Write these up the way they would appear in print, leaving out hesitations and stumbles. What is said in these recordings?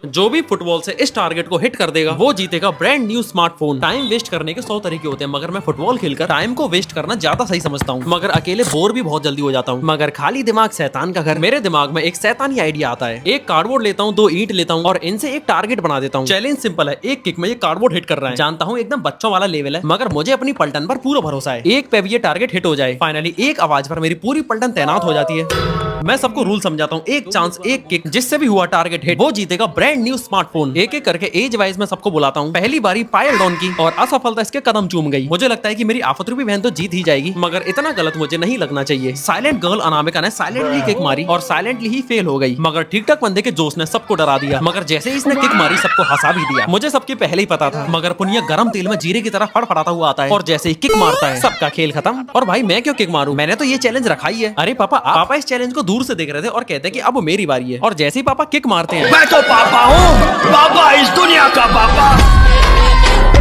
जो भी फुटबॉल से इस टारगेट को हिट कर देगा वो जीतेगा brand new smartphone. Time waste करने के 100 तरीके होते हैं, मगर मैं फुटबॉल खेलकर टाइम को वेस्ट करना ज्यादा सही समझता हूँ। मगर अकेले बोर भी बहुत जल्दी हो जाता हूँ। मगर खाली दिमाग शैतान का घर। मेरे दिमाग में एक शैतानी आइडिया आता है। एक कार्डबोर्ड लेता हूँ, 2 ईंट लेता हूँ और इनसे एक टारगेट बना देता हूँ। चैलेंज सिंपल है, एक किक में ये कार्डबोर्ड हिट कर रहा है। जानता हूँ एकदम बच्चों वाला लेवल है, मगर मुझे अपनी पलटन पर पूरा भरोसा है। एक पे भी ये टारगेट हिट हो जाए। फाइनली एक आवाज पर मेरी पूरी पलटन तैनात हो जाती है। मैं सबको रूल समझाता हूँ, एक चांस एक किक, जिससे भी हुआ टारगेट हिट वो जीतेगा ब्रांड न्यू स्मार्टफोन। एक एक करके एज वाइज मैं सबको बुलाता हूँ। पहली बारी पायल डॉन की और असफलता इसके कदम चूम गई। मुझे लगता है कि मेरी आफत रूपी बहन तो जीत ही जाएगी, मगर इतना गलत मुझे नहीं लगना चाहिए। साइलेंट गर्ल अनामिका ने साइलेंटली किक मारी और साइलेंटली ही फेल हो गई। मगर ठीक ठाक बंदे के जोश ने सबको डरा दिया। मगर जैसे ही इसने किक मारी सबको हंसा भी दिया। मुझे सबके पहले ही पता था, मगर पुनिया गरम तेल में जीरे की तरह फड़फड़ाता हुआ आता है और जैसे ही किक मारता है सबका खेल खत्म। और भाई मैं क्यों किक मारूं, मैंने तो ये चैलेंज रखा ही है। अरे पापा इस चैलेंज को दूर से देख रहे थे और कहते हैं कि अब मेरी बारी है। और जैसे ही पापा किक मारते हैं, मैं तो पापा हूँ, पापा इस दुनिया का पापा।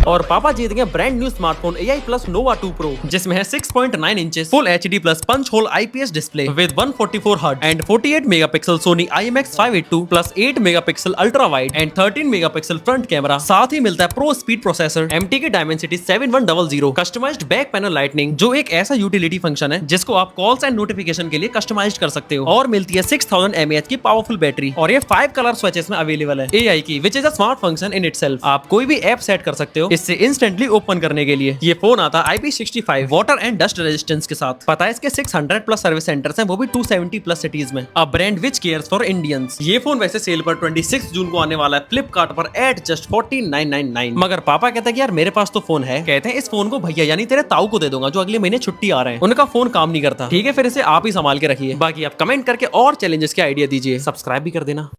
और पापा जीत गए brand new smartphone AI plus Nova 2 pro, जिसमें है 6.9 inches full HD plus punch hole IPS display with 144 hertz and 48 megapixel Sony IMX 582 plus 8 megapixel ultra wide and 13 megapixel front camera. साथ ही मिलता है pro speed processor MTK Dimensity 7100, customised back panel lightning, जो एक ऐसा utility function है जिसको आप कॉल्स एंड नोटिफिकेशन के लिए कस्टमाइज कर सकते हो। और मिलती है 6000 mAh की पावरफुल बैटरी और ये 5 कलर स्विचेस में अवेलेबल है AI की, which is a smart function in itself. आप कोई भी ऐप सेट कर सकते हो इससे इंस्टेंटली ओपन करने के लिए। ये फोन आता IP65 water and dust resistance के साथ। पता है इसके 600 प्लस सर्विस सेंटर्स हैं, वो भी 270 प्लस सिटीज में। A brand which cares for Indians. ये फोन वैसे सेल पर 26 जून को आने वाला है फ्लिपकार्ट पर एट जस्ट 14999। मगर पापा कहते हैं कि यार मेरे पास तो फोन है। कहते हैं इस फोन को भैया यानी तेरे ताऊ को दे दूंगा जो अगले महीने छुट्टी आ रहे हैं, उनका फोन काम नहीं करता। ठीक है फिर इसे आप ही संभाल के रखिए। बाकी आप कमेंट करके और चैलेंजेस के आइडिया दीजिए। सब्सक्राइब भी कर देना।